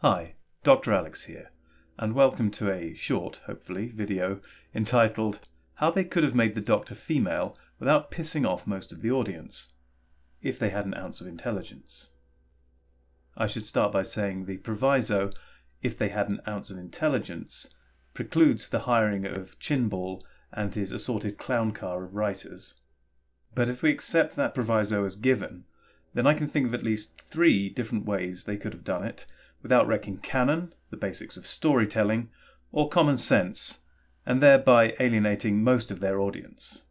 Hi, Dr. Alex here, and welcome to a short, hopefully, video entitled How They Could Have Made the Doctor Female Without Pissing Off Most of the Audience, if they had an ounce of intelligence. I should start by saying the proviso, if they had an ounce of intelligence, precludes the hiring of Chinball and his assorted clown car of writers. But if we accept that proviso as given, then I can think of at least 3 different ways they could have done it, without wrecking canon, the basics of storytelling, or common sense, and thereby alienating most of their audience.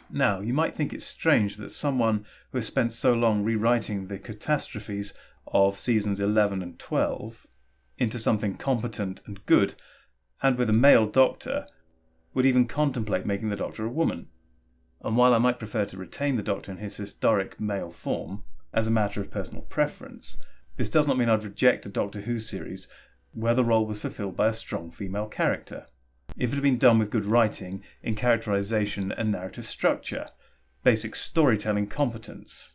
Now, you might think it strange that someone who has spent so long rewriting the catastrophes of seasons 11 and 12 into something competent and good, and with a male Doctor, would even contemplate making the Doctor a woman. And while I might prefer to retain the Doctor in his historic male form, as a matter of personal preference, this does not mean I'd reject a Doctor Who series where the role was fulfilled by a strong female character, if it had been done with good writing in characterization and narrative structure, basic storytelling competence,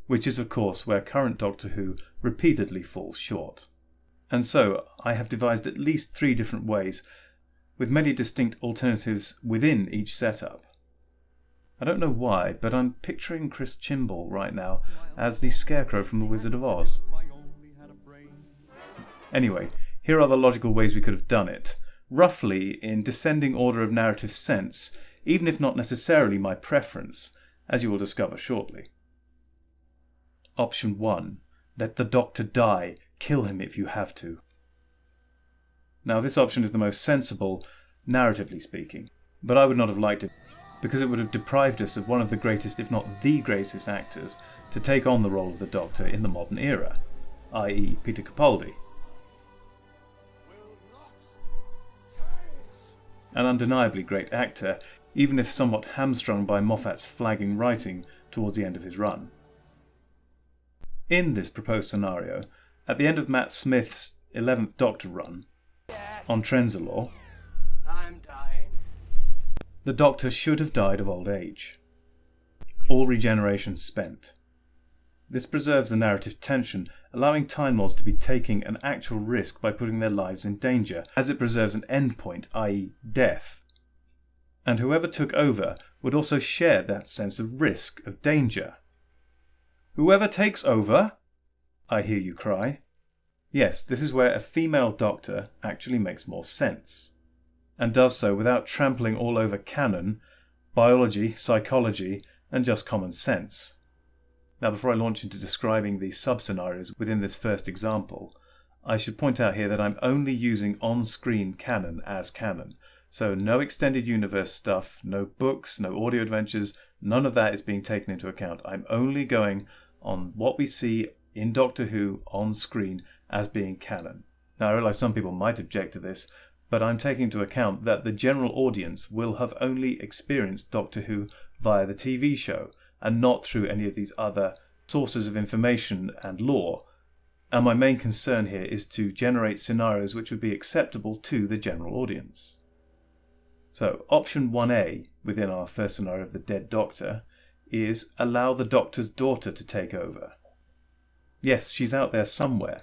which is of course where current Doctor Who repeatedly falls short. And so I have devised at least 3 different ways, with many distinct alternatives within each setup. I don't know why, but I'm picturing Chris Chibnall right now as the Scarecrow from The Wizard of Oz. Anyway, here are the logical ways we could have done it, roughly in descending order of narrative sense, even if not necessarily my preference, as you will discover shortly. Option 1. Let the Doctor die. Kill him if you have to. Now, this option is the most sensible, narratively speaking, but I would not have liked it, because it would have deprived us of one of the greatest, if not the greatest actors to take on the role of the Doctor in the modern era, i.e. Peter Capaldi. An undeniably great actor, even if somewhat hamstrung by Moffat's flagging writing towards the end of his run. In this proposed scenario, at the end of Matt Smith's 11th Doctor run, on Trenzalore, I'm dying. the Doctor should have died of old age. All regeneration spent. This preserves the narrative tension, allowing Time Lords to be taking an actual risk by putting their lives in danger, as it preserves an endpoint, i.e. death. And whoever took over would also share that sense of risk, of danger. Whoever takes over? I hear you cry. Yes, this is where a female Doctor actually makes more sense, and does so without trampling all over canon, biology, psychology, and just common sense. Now, before I launch into describing the sub-scenarios within this first example, I should point out here that I'm only using on-screen canon as canon, so no extended universe stuff, no books, no audio adventures, none of that is being taken into account. I'm only going on what we see in Doctor Who on screen as being canon. Now, I realise some people might object to this, but I'm taking into account that the general audience will have only experienced Doctor Who via the TV show, and not through any of these other sources of information and lore. And my main concern here is to generate scenarios which would be acceptable to the general audience. So, option 1A, within our first scenario of the dead Doctor, is allow the Doctor's daughter to take over. Yes, she's out there somewhere.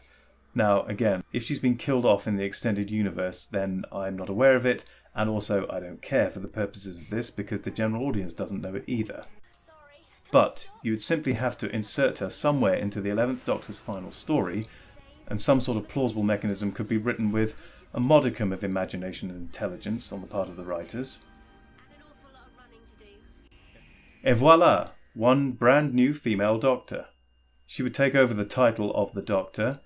Now, again, if she's been killed off in the extended universe, then I'm not aware of it, and also I don't care for the purposes of this because the general audience doesn't know it either. But you would simply have to insert her somewhere into the 11th Doctor's final story, and some sort of plausible mechanism could be written with a modicum of imagination and intelligence on the part of the writers. Et voila! One brand new female Doctor. She would take over the title of the Doctor,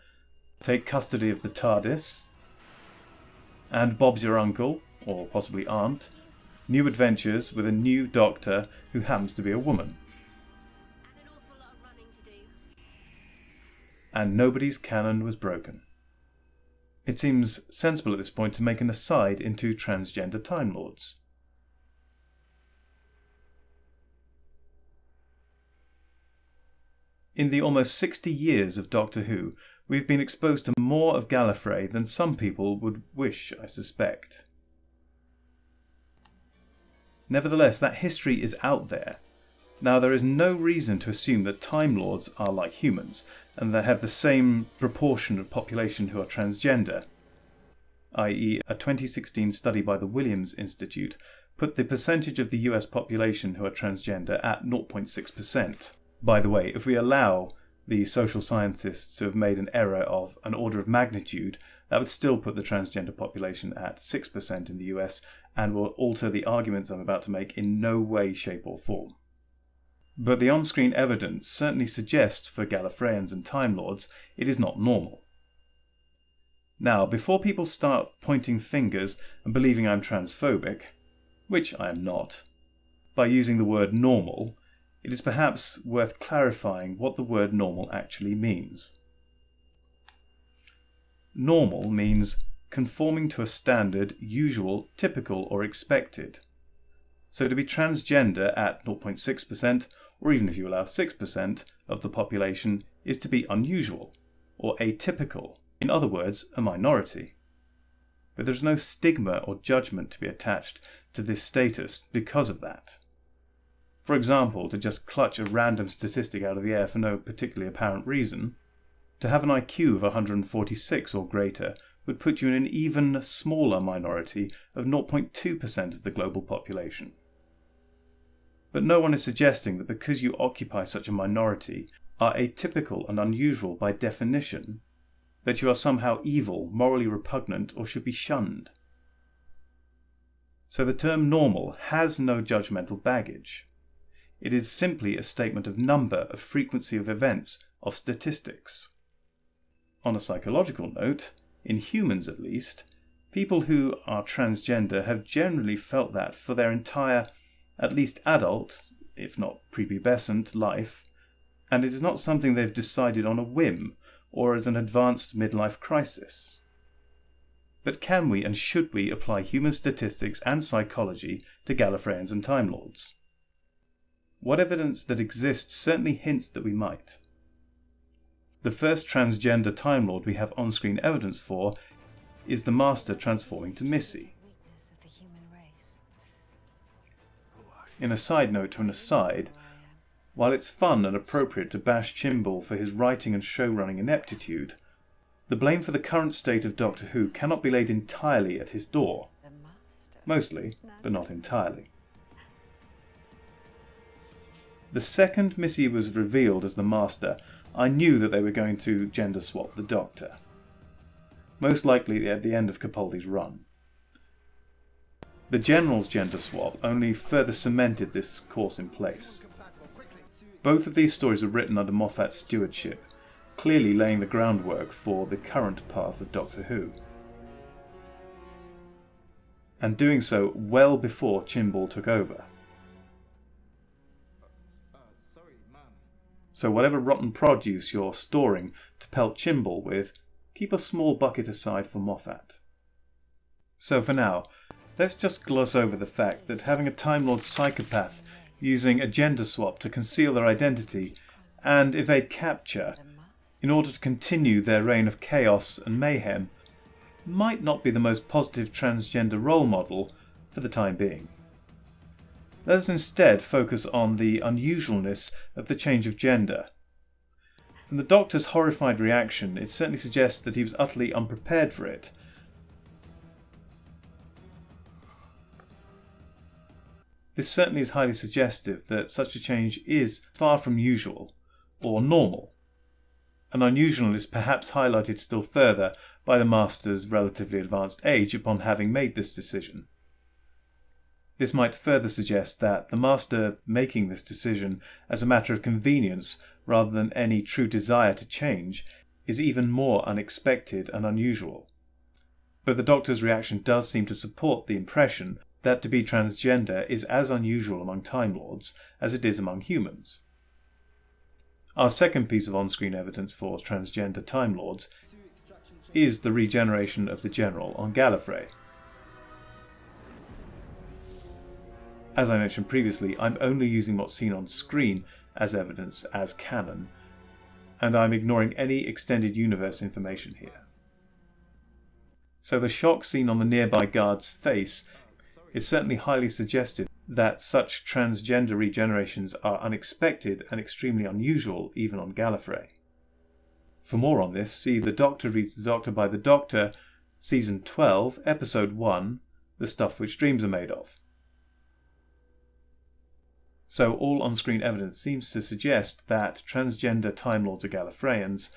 take custody of the TARDIS, and Bob's your uncle, or possibly aunt, new adventures with a new Doctor who happens to be a woman. And nobody's canon was broken. It seems sensible at this point to make an aside into transgender Time Lords. In the almost 60 years of Doctor Who, we've been exposed to more of Gallifrey than some people would wish, I suspect. Nevertheless, that history is out there, Now, there is no reason to assume that Time Lords are like humans, and they have the same proportion of population who are transgender, i.e. a 2016 study by the Williams Institute put the percentage of the US population who are transgender at 0.6%. By the way, if we allow the social scientists to have made an error of an order of magnitude, that would still put the transgender population at 6% in the US and will alter the arguments I'm about to make in no way, shape or form. But the on-screen evidence certainly suggests for Gallifreyans and Time Lords it is not normal. Now, before people start pointing fingers and believing I'm transphobic, which I am not, by using the word normal, it is perhaps worth clarifying what the word normal actually means. Normal means conforming to a standard, usual, typical or expected. So to be transgender at 0.6%, or even if you allow 6% of the population, is to be unusual or atypical, in other words, a minority. But there is no stigma or judgment to be attached to this status because of that. For example, to just clutch a random statistic out of the air for no particularly apparent reason, to have an IQ of 146 or greater would put you in an even smaller minority of 0.2% of the global population. But no one is suggesting that because you occupy such a minority, are atypical and unusual by definition, that you are somehow evil, morally repugnant, or should be shunned. So the term normal has no judgmental baggage. It is simply a statement of number, of frequency of events, of statistics. On a psychological note, in humans at least, people who are transgender have generally felt that for their entire, at least adult, if not prepubescent, life, and it is not something they've decided on a whim or as an advanced midlife crisis. But can we and should we apply human statistics and psychology to Gallifreyans and Time Lords? What evidence that exists certainly hints that we might. The first transgender Time Lord we have on-screen evidence for is the Master transforming to Missy. In a side note to an aside, while it's fun and appropriate to bash Chimble for his writing and show-running ineptitude, the blame for the current state of Doctor Who cannot be laid entirely at his door. Mostly, but not entirely. The second Missy was revealed as the Master, I knew that they were going to gender swap the Doctor. Most likely at the end of Capaldi's run. The General's gender swap only further cemented this course in place. Both of these stories were written under Moffat's stewardship, clearly laying the groundwork for the current path of Doctor Who. And doing so well before Chimble took over. So whatever rotten produce you're storing to pelt Chimble with, keep a small bucket aside for Moffat. So for now, let's just gloss over the fact that having a Time Lord psychopath using a gender swap to conceal their identity and evade capture in order to continue their reign of chaos and mayhem might not be the most positive transgender role model for the time being. Let us instead focus on the unusualness of the change of gender. From the Doctor's horrified reaction, it certainly suggests that he was utterly unprepared for it. This certainly is highly suggestive that such a change is far from usual, or normal. An unusual is perhaps highlighted still further by the Master's relatively advanced age upon having made this decision. This might further suggest that the Master making this decision as a matter of convenience rather than any true desire to change is even more unexpected and unusual. But the Doctor's reaction does seem to support the impression that to be transgender is as unusual among Time Lords as it is among humans. Our second piece of on-screen evidence for transgender Time Lords is the regeneration of the General on Gallifrey. As I mentioned previously, I'm only using what's seen on screen as evidence as canon, and I'm ignoring any extended universe information here. So the shock seen on the nearby guard's face is certainly highly suggestive that such transgender regenerations are unexpected and extremely unusual even on Gallifrey. For more on this, see The Doctor Reads the Doctor by the Doctor, Season 12, Episode 1, The Stuff Which Dreams Are Made Of. So all on-screen evidence seems to suggest that transgender Time Lords or Gallifreyans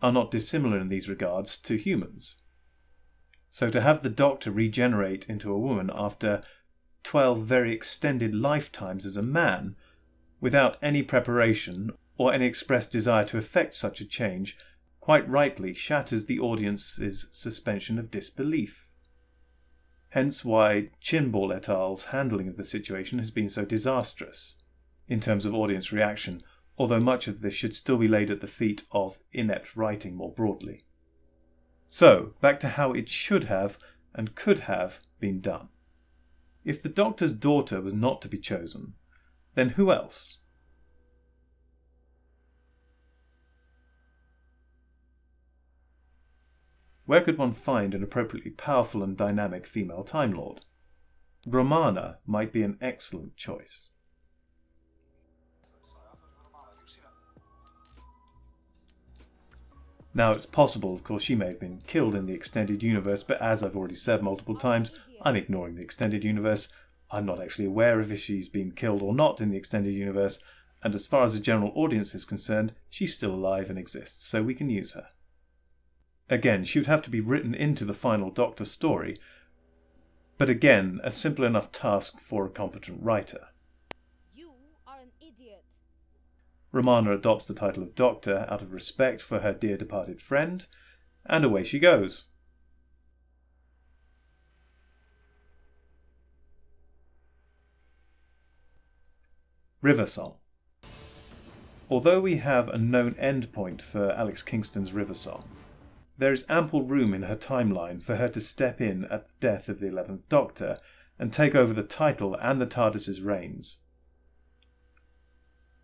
are not dissimilar in these regards to humans. So to have the Doctor regenerate into a woman after 12 very extended lifetimes as a man, without any preparation or any expressed desire to effect such a change, quite rightly shatters the audience's suspension of disbelief. Hence why Chinball et al.'s handling of the situation has been so disastrous in terms of audience reaction, although much of this should still be laid at the feet of inept writing more broadly. So, back to how it should have and could have been done. If the Doctor's daughter was not to be chosen, then who else? Where could one find an appropriately powerful and dynamic female Time Lord? Romana might be an excellent choice. Now it's possible, of course, she may have been killed in the extended universe, but as I've already said multiple times, I'm ignoring the extended universe. I'm not actually aware of if she's been killed or not in the extended universe, and as far as the general audience is concerned, she's still alive and exists, so we can use her. Again, she would have to be written into the final Doctor story, but again, a simple enough task for a competent writer. You are an idiot. Romana adopts the title of Doctor out of respect for her dear departed friend, and away she goes. River Song. Although we have a known endpoint for Alex Kingston's River Song, there is ample room in her timeline for her to step in at the death of the 11th Doctor and take over the title and the TARDIS's reins.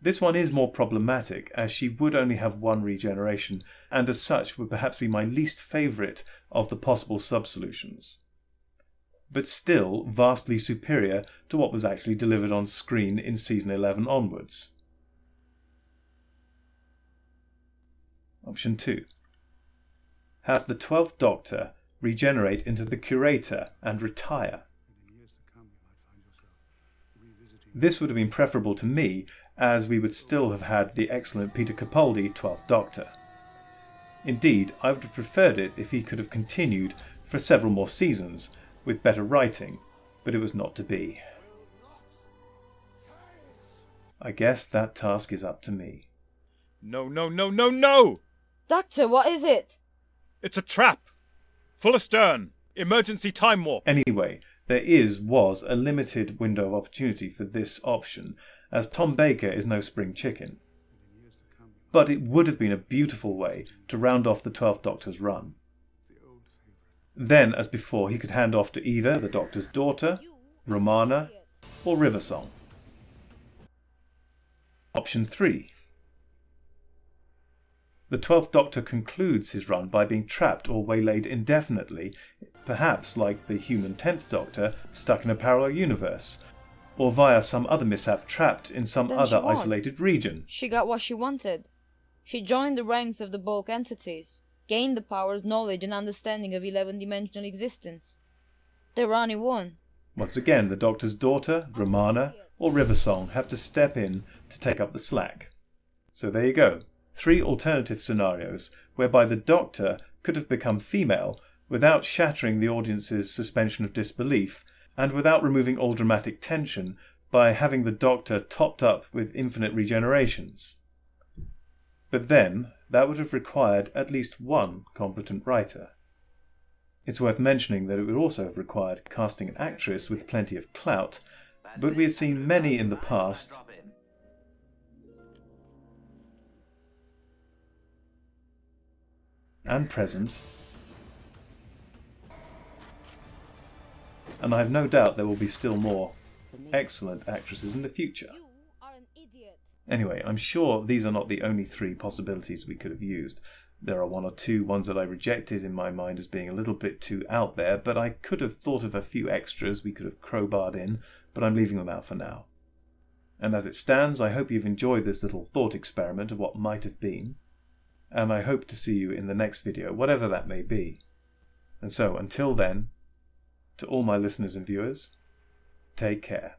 This one is more problematic, as she would only have one regeneration, and as such would perhaps be my least favourite of the possible sub-solutions, but still vastly superior to what was actually delivered on screen in Season 11 onwards. Option 2. Have the 12th Doctor regenerate into the Curator and retire. This would have been preferable to me, as we would still have had the excellent Peter Capaldi 12th Doctor. Indeed, I would have preferred it if he could have continued for several more seasons, with better writing, but it was not to be. I guess that task is up to me. No, no, no, no, no! Doctor, what is it? It's a trap! Full astern! Emergency time warp! Anyway, there was a limited window of opportunity for this option, as Tom Baker is no spring chicken. But it would have been a beautiful way to round off the 12th Doctor's run. Then, as before, he could hand off to either the Doctor's daughter, Romana, or River Song. Option 3. The 12th Doctor concludes his run by being trapped or waylaid indefinitely, perhaps like the human 10th Doctor stuck in a parallel universe, or via some other mishap trapped in some Then other she won. isolated region. She got what she wanted. She joined the ranks of the bulk entities, gained the powers, knowledge and understanding of 11-dimensional existence. Derani won. Once again, the Doctor's daughter, Romana, or River Song have to step in to take up the slack. So there you go. 3 alternative scenarios whereby the Doctor could have become female without shattering the audience's suspension of disbelief and without removing all dramatic tension by having the Doctor topped up with infinite regenerations. But then, that would have required at least one competent writer. It's worth mentioning that it would also have required casting an actress with plenty of clout, but we have seen many in the past and present, and I have no doubt there will be still more excellent actresses in the future. You are an idiot. Anyway, I'm sure these are not the only 3 possibilities we could have used. There are 1 or 2 ones that I rejected in my mind as being a little bit too out there, but I could have thought of a few extras we could have crowbarred in, but I'm leaving them out for now. And as it stands, I hope you've enjoyed this little thought experiment of what might have been, and I hope to see you in the next video, whatever that may be. And so, until then, to all my listeners and viewers, take care.